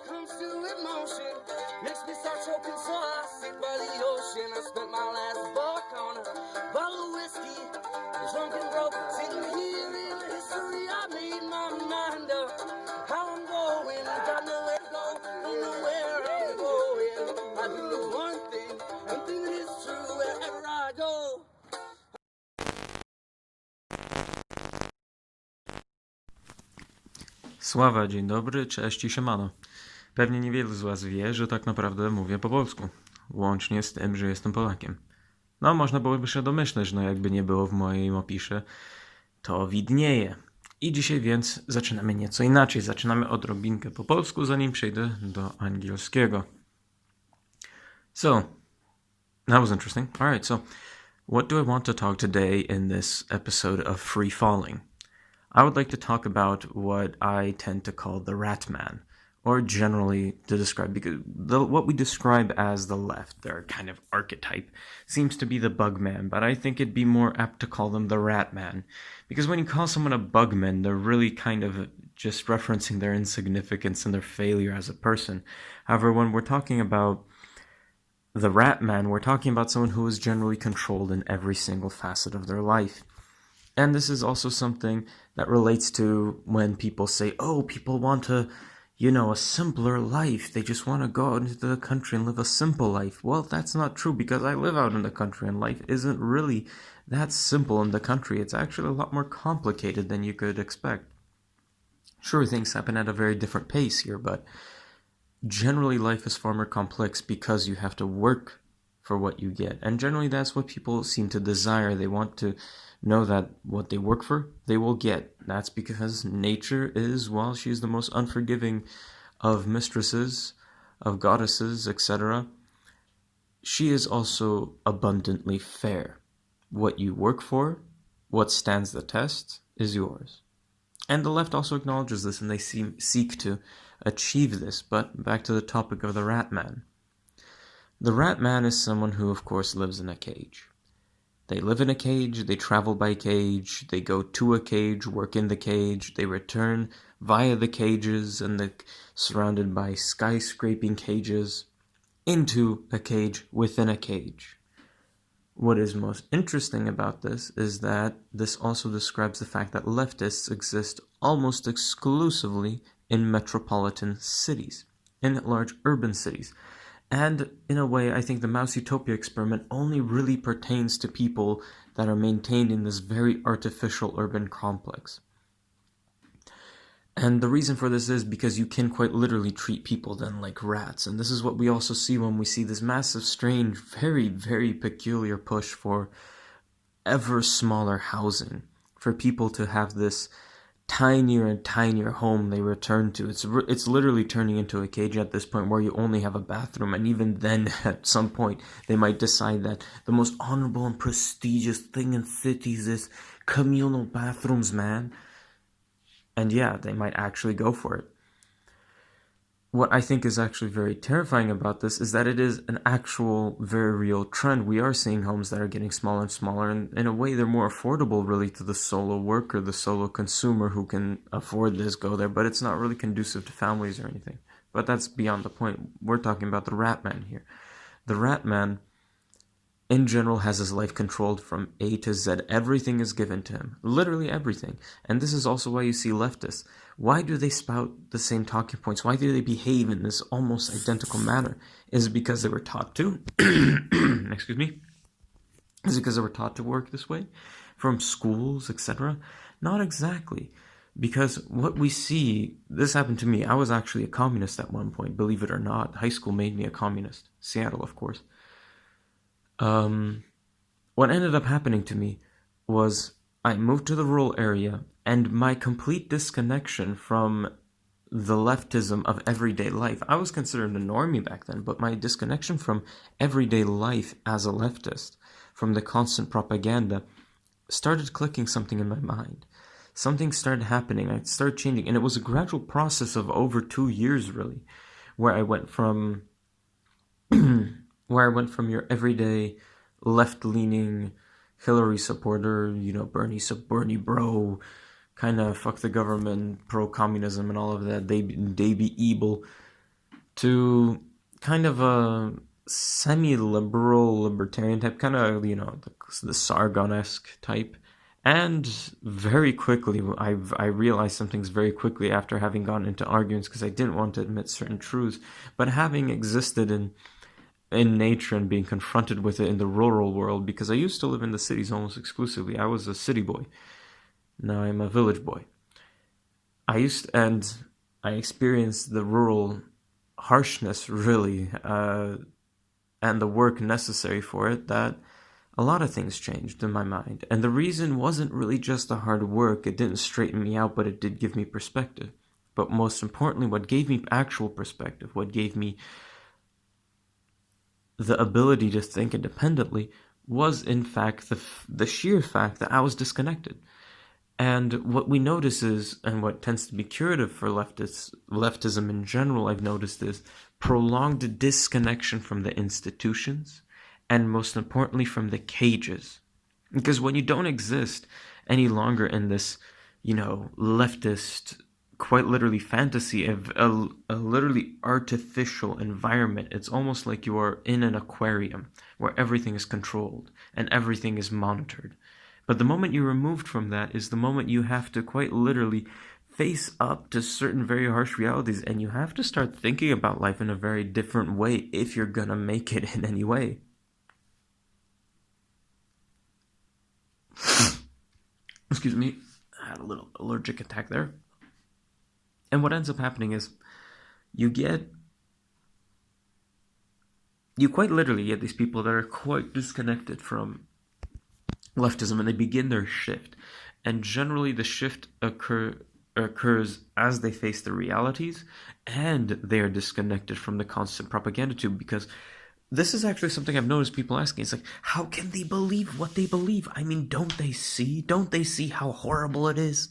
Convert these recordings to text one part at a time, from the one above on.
comes to emotion, makes me start choking, so I sit by the ocean. I spent my last buck on a bottle of whiskey, drunk and broke, sitting here in history. I made my mind up how I'm going, got nowhere to go, don't know where I'm going. I do one thing, and think it is true wherever I go. Sława, dzień dobry, cześć i siemano. Pewnie niewielu z was wie, że tak naprawdę mówię po polsku. Łącznie z tym, że jestem Polakiem. No, można byłoby się domyśleć, no jakby nie było w moim opisie, to widnieje. I dzisiaj więc zaczynamy nieco inaczej. Zaczynamy odrobinkę po polsku, zanim przejdę do angielskiego. So, that was interesting. Alright, so, what do I want to talk today in this episode of Free Falling? I would like to talk about what I tend to call the Rat Man, or generally to describe, because what we describe as the left, their kind of archetype, seems to be the Bugman, but I think it'd be more apt to call them the Rat Man, because when you call someone a Bugman, they're really kind of just referencing their insignificance and their failure as a person. However, when we're talking about the Rat Man, we're talking about someone who is generally controlled in every single facet of their life. And this is also something that relates to when people say, oh, people want a simpler life. They just want to go out into the country and live a simple life. Well, that's not true, because I live out in the country and life isn't really that simple in the country. It's actually a lot more complicated than you could expect. Sure, things happen at a very different pace here, but generally life is far more complex because you have to work for what you get. And generally that's what people seem to desire. They want to know that what they work for, they will get. That's because nature is, well, she's the most unforgiving of mistresses, of goddesses, etc. She is also abundantly fair. What you work for, what stands the test, is yours. And the left also acknowledges this, and they seek to achieve this. But back to the topic of the Rat Man. The Rat Man is someone who, of course, lives in a cage. They live in a cage, they travel by cage, they go to a cage, work in the cage, they return via the cages, and they're surrounded by skyscraping cages into a cage within a cage. What is most interesting about this is that this also describes the fact that leftists exist almost exclusively in metropolitan cities, in large urban cities. And in a way, I think the Mouse Utopia experiment only really pertains to people that are maintained in this very artificial urban complex. And the reason for this is because you can quite literally treat people then like rats. And this is what we also see when we see this massive, strange, very, very peculiar push for ever smaller housing, for people to have this tinier and tinier home they return to. It's literally turning into a cage at this point, where you only have a bathroom, and even then at some point they might decide that the most honorable and prestigious thing in cities is communal bathrooms, man. And yeah, they might actually go for it. What I think is actually very terrifying about this is that it is an actual, very real trend. We are seeing homes that are getting smaller and smaller, and in a way they're more affordable really to the solo worker, the solo consumer who can afford this, go there, but it's not really conducive to families or anything. But that's beyond the point. We're talking about the Rat Man here. The Rat Man, in general, has his life controlled from A to Z. Everything is given to him. Literally everything. And this is also why you see leftists. Why do they spout the same talking points? Why do they behave in this almost identical manner? Is it because they were taught to? Excuse me? Is it because they were taught to work this way? From schools, etc.? Not exactly. Because what we see, this happened to me. I was actually a communist at one point, believe it or not. High school made me a communist. Seattle, of course. What ended up happening to me was I moved to the rural area, and my complete disconnection from the leftism of everyday life. I was considered a normie back then, but my disconnection from everyday life as a leftist, from the constant propaganda, started clicking something in my mind. Something started happening. I started changing, and it was a gradual process of over 2 years, really, where I went from your everyday left-leaning Hillary supporter, Bernie bro, kind of fuck the government, pro-communism and all of that, they be evil, to kind of a semi-liberal libertarian type, kind of, the Sargon-esque type. And very quickly, I realized some things very quickly after having gone into arguments, because I didn't want to admit certain truths. But having existed in nature and being confronted with it in the rural world, because I used to live in the cities almost exclusively. I was a city boy. Now I'm a village boy. I experienced the rural harshness, really, and the work necessary for it, that a lot of things changed in my mind. And the reason wasn't really just the hard work. It didn't straighten me out, but it did give me perspective. But most importantly, what gave me actual perspective, what gave me the ability to think independently, was in fact the sheer fact that I was disconnected. And what we notice is, and what tends to be curative for leftism in general, I've noticed, is prolonged disconnection from the institutions, and most importantly from the cages. Because when you don't exist any longer in this, leftist, quite literally fantasy of a literally artificial environment, it's almost like you are in an aquarium where everything is controlled and everything is monitored. But the moment you're removed from that is the moment you have to quite literally face up to certain very harsh realities, and you have to start thinking about life in a very different way if you're gonna make it in any way. Excuse me, I had a little allergic attack there. And what ends up happening is you quite literally get these people that are quite disconnected from leftism, and they begin their shift. And generally the shift occurs as they face the realities, and they are disconnected from the constant propaganda tube, because this is actually something I've noticed people asking. It's like, how can they believe what they believe? I mean, don't they see how horrible it is?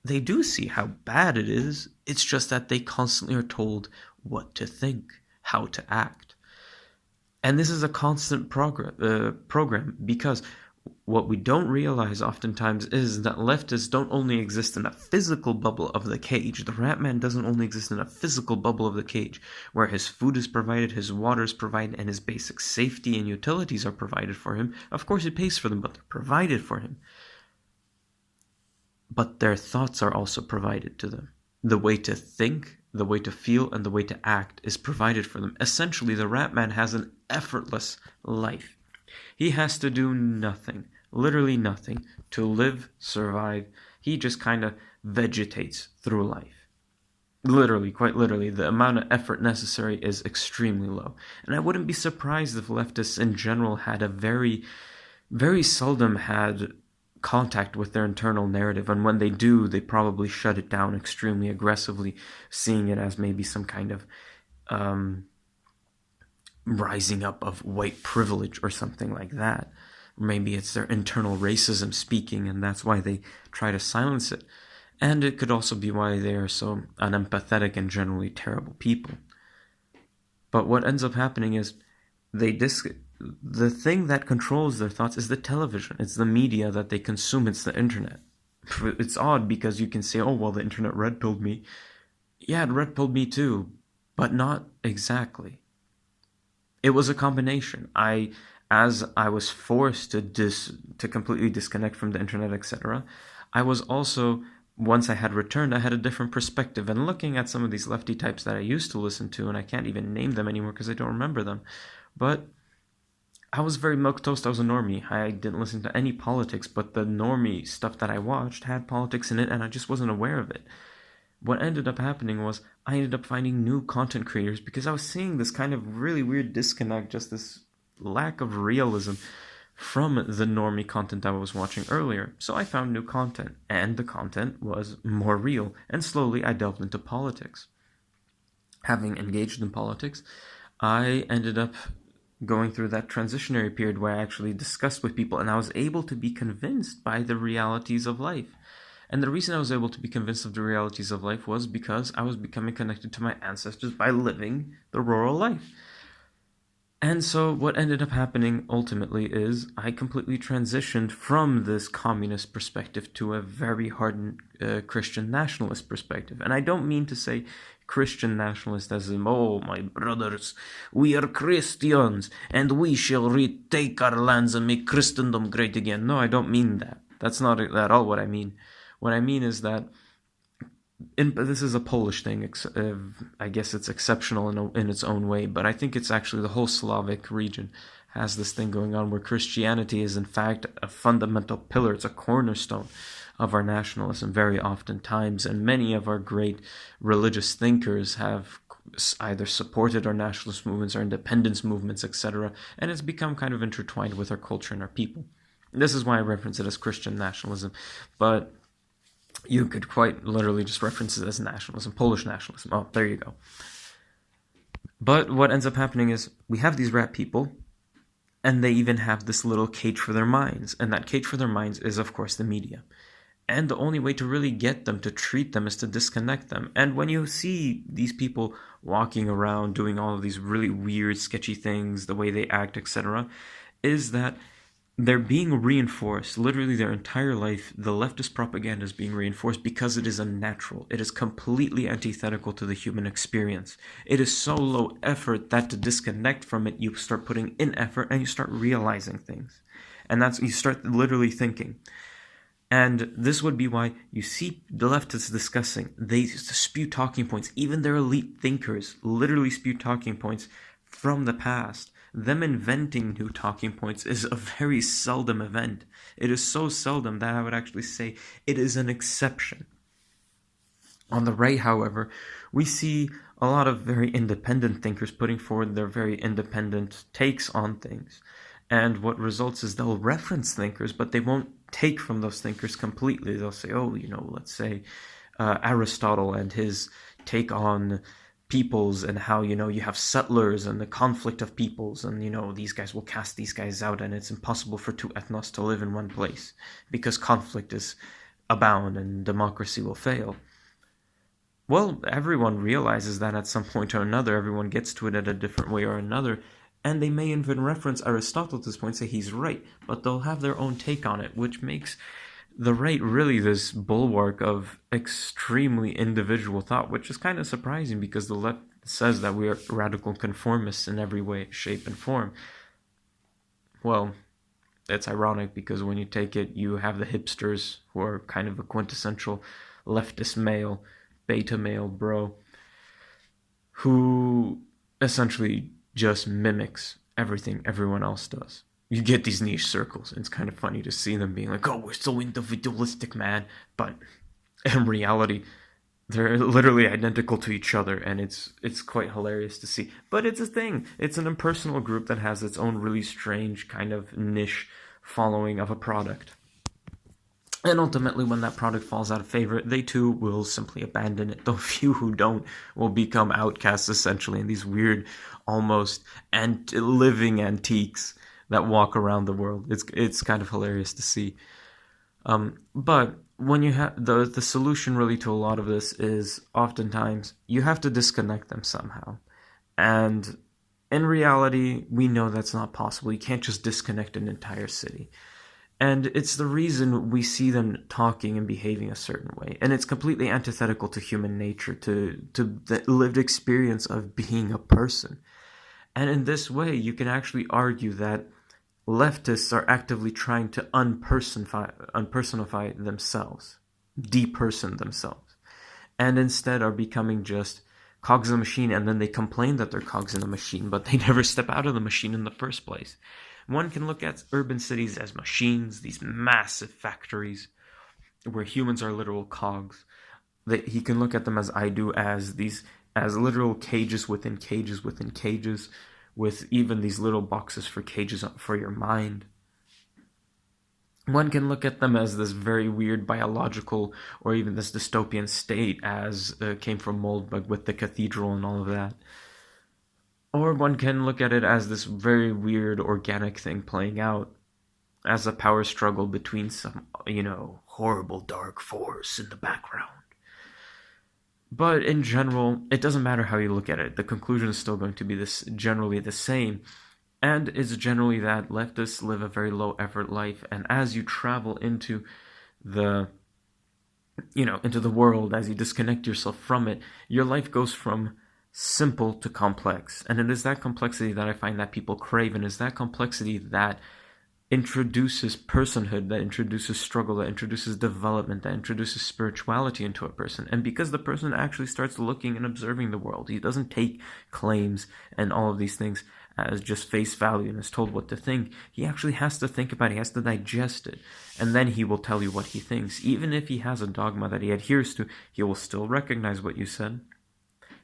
They do see how bad it is. It's just that they constantly are told what to think, how to act. And this is a constant program, because what we don't realize oftentimes is that leftists don't only exist in a physical bubble of the cage. The Rat Man doesn't only exist in a physical bubble of the cage, where his food is provided, his water is provided, and his basic safety and utilities are provided for him. Of course, he pays for them, but they're provided for him. But their thoughts are also provided to them. The way to think, the way to feel, and the way to act is provided for them. Essentially, the Rat Man has an effortless life. He has to do nothing, literally nothing, to live, survive. He just kind of vegetates through life. Literally, quite literally, the amount of effort necessary is extremely low. And I wouldn't be surprised if leftists in general had a very, very seldom had contact with their internal narrative, and when they do, they probably shut it down extremely aggressively, seeing it as maybe some kind of rising up of white privilege or something like that. Maybe it's their internal racism speaking, and that's why they try to silence it. And it could also be why they are so unempathetic and generally terrible people. But what ends up happening is the thing that controls their thoughts is the television. It's the media that they consume. It's the internet. It's odd because you can say, oh, well, the internet red-pilled me. Yeah, it red-pilled me too, but not exactly. It was a combination. As I was forced to completely disconnect from the internet, etc., I was also, once I had returned, I had a different perspective. And looking at some of these lefty types that I used to listen to, and I can't even name them anymore because I don't remember them, but I was very milquetoast. I was a normie. I didn't listen to any politics, but the normie stuff that I watched had politics in it, and I just wasn't aware of it. What ended up happening was I ended up finding new content creators because I was seeing this kind of really weird disconnect, just this lack of realism from the normie content I was watching earlier. So I found new content, and the content was more real, and slowly I delved into politics. Having engaged in politics, I ended up going through that transitionary period where I actually discussed with people, and I was able to be convinced by the realities of life. And the reason I was able to be convinced of the realities of life was because I was becoming connected to my ancestors by living the rural life. And so what ended up happening ultimately is I completely transitioned from this communist perspective to a very hardened Christian nationalist perspective. And I don't mean to say Christian nationalism. Oh, my brothers, we are Christians, and we shall retake our lands and make Christendom great again. No, I don't mean that. That's not at all what I mean. What I mean is that this is a Polish thing. I guess it's exceptional in its own way, but I think it's actually the whole Slavic region has this thing going on where Christianity is in fact a fundamental pillar. It's a cornerstone of our nationalism very oftentimes, and many of our great religious thinkers have either supported our nationalist movements or independence movements, etc., and it's become kind of intertwined with our culture and our people. This is why I reference it as Christian nationalism, but you could quite literally just reference it as nationalism, Polish nationalism. Oh, there you go. But what ends up happening is we have these rat people, and they even have this little cage for their minds. And that cage for their minds is, of course, the media. And the only way to really get them to treat them is to disconnect them. And when you see these people walking around doing all of these really weird, sketchy things, the way they act, etc., is that they're being reinforced. Literally their entire life, the leftist propaganda is being reinforced because it is unnatural. It is completely antithetical to the human experience. It is so low effort that to disconnect from it, you start putting in effort and you start realizing things. And you start literally thinking. And this would be why you see the leftists discussing, they spew talking points. Even their elite thinkers literally spew talking points from the past. Them inventing new talking points is a very seldom event. It is so seldom that I would actually say it is an exception. On the right, however, we see a lot of very independent thinkers putting forward their very independent takes on things. And what results is they'll reference thinkers, but they won't take from those thinkers completely. They'll say, let's say Aristotle and his take on peoples and how, you have settlers and the conflict of peoples and, these guys will cast these guys out and it's impossible for two ethnos to live in one place because conflict is abound and democracy will fail. Well, everyone realizes that at some point or another, everyone gets to it at a different way or another, and they may even reference Aristotle to this point, say he's right, but they'll have their own take on it, which makes the right really this bulwark of extremely individual thought, which is kind of surprising because the left says that we are radical conformists in every way, shape, and form. Well, it's ironic because when you take it, you have the hipsters who are kind of a quintessential leftist male, beta male bro, who essentially just mimics everything everyone else does. You get these niche circles, and it's kind of funny to see them being like, oh, we're so individualistic, man. But in reality, they're literally identical to each other, and it's quite hilarious to see. But it's a thing. It's an impersonal group that has its own really strange kind of niche following of a product. And ultimately, when that product falls out of favor, they too will simply abandon it. The few who don't will become outcasts, essentially, in these weird, almost living antiques that walk around the world. It's kind of hilarious to see. But when you have the solution really to a lot of this is oftentimes you have to disconnect them somehow. And in reality, we know that's not possible. You can't just disconnect an entire city. And it's the reason we see them talking and behaving a certain way. And it's completely antithetical to human nature, to the lived experience of being a person. And in this way, you can actually argue that leftists are actively trying to unpersonify themselves, deperson themselves, and instead are becoming just cogs in a machine, and then they complain that they're cogs in a machine, but they never step out of the machine in the first place. One can look at urban cities as machines, these massive factories where humans are literal cogs. He can look at them, as I do, as literal cages within cages within cages, with even these little boxes for cages for your mind. One can look at them as this very weird biological or even this dystopian state as came from Moldbug with the cathedral and all of that. Or one can look at it as this very weird organic thing playing out as a power struggle between some, horrible dark force in the background. But in general, it doesn't matter how you look at it. The conclusion is still going to be generally the same. And it's generally that leftists live a very low effort life. And as you travel into the into the world, as you disconnect yourself from it, your life goes from simple to complex. And it is that complexity that I find that people crave, and is that complexity that introduces personhood, that introduces struggle, that introduces development, that introduces spirituality into a person. And because the person actually starts looking and observing the world, he doesn't take claims and all of these things as just face value and is told what to think. He actually has to think about it, he has to digest it, and then he will tell you what he thinks. Even if he has a dogma that he adheres to, he will still recognize what you said.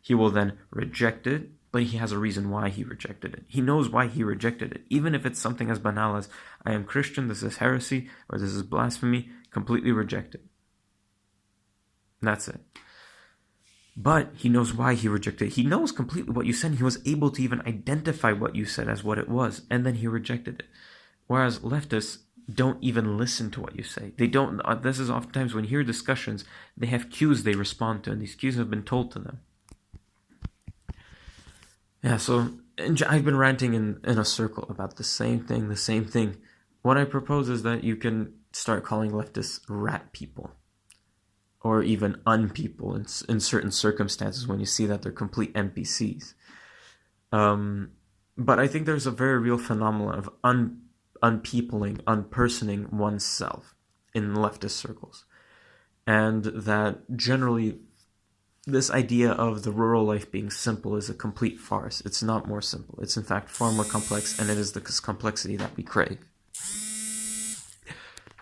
He will then reject it, but he has a reason why he rejected it. He knows why he rejected it. Even if it's something as banal as, I am Christian, this is heresy, or this is blasphemy, completely reject it. That's it. But he knows why he rejected it. He knows completely what you said. He was able to even identify what you said as what it was, and then he rejected it. Whereas leftists don't even listen to what you say. They don't. This is oftentimes when you hear discussions, they have cues they respond to, and these cues have been told to them. Yeah, so I've been ranting in a circle about the same thing. What I propose is that you can start calling leftists rat people, or even unpeople in certain circumstances when you see that they're complete NPCs. But I think there's a very real phenomenon of unpeopling, unpersoning oneself in leftist circles. And that generally this idea of the rural life being simple is a complete farce. It's not more simple. It's in fact far more complex, and it is the complexity that we crave.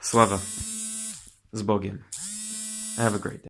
Slava. Z Bogiem. Have a great day.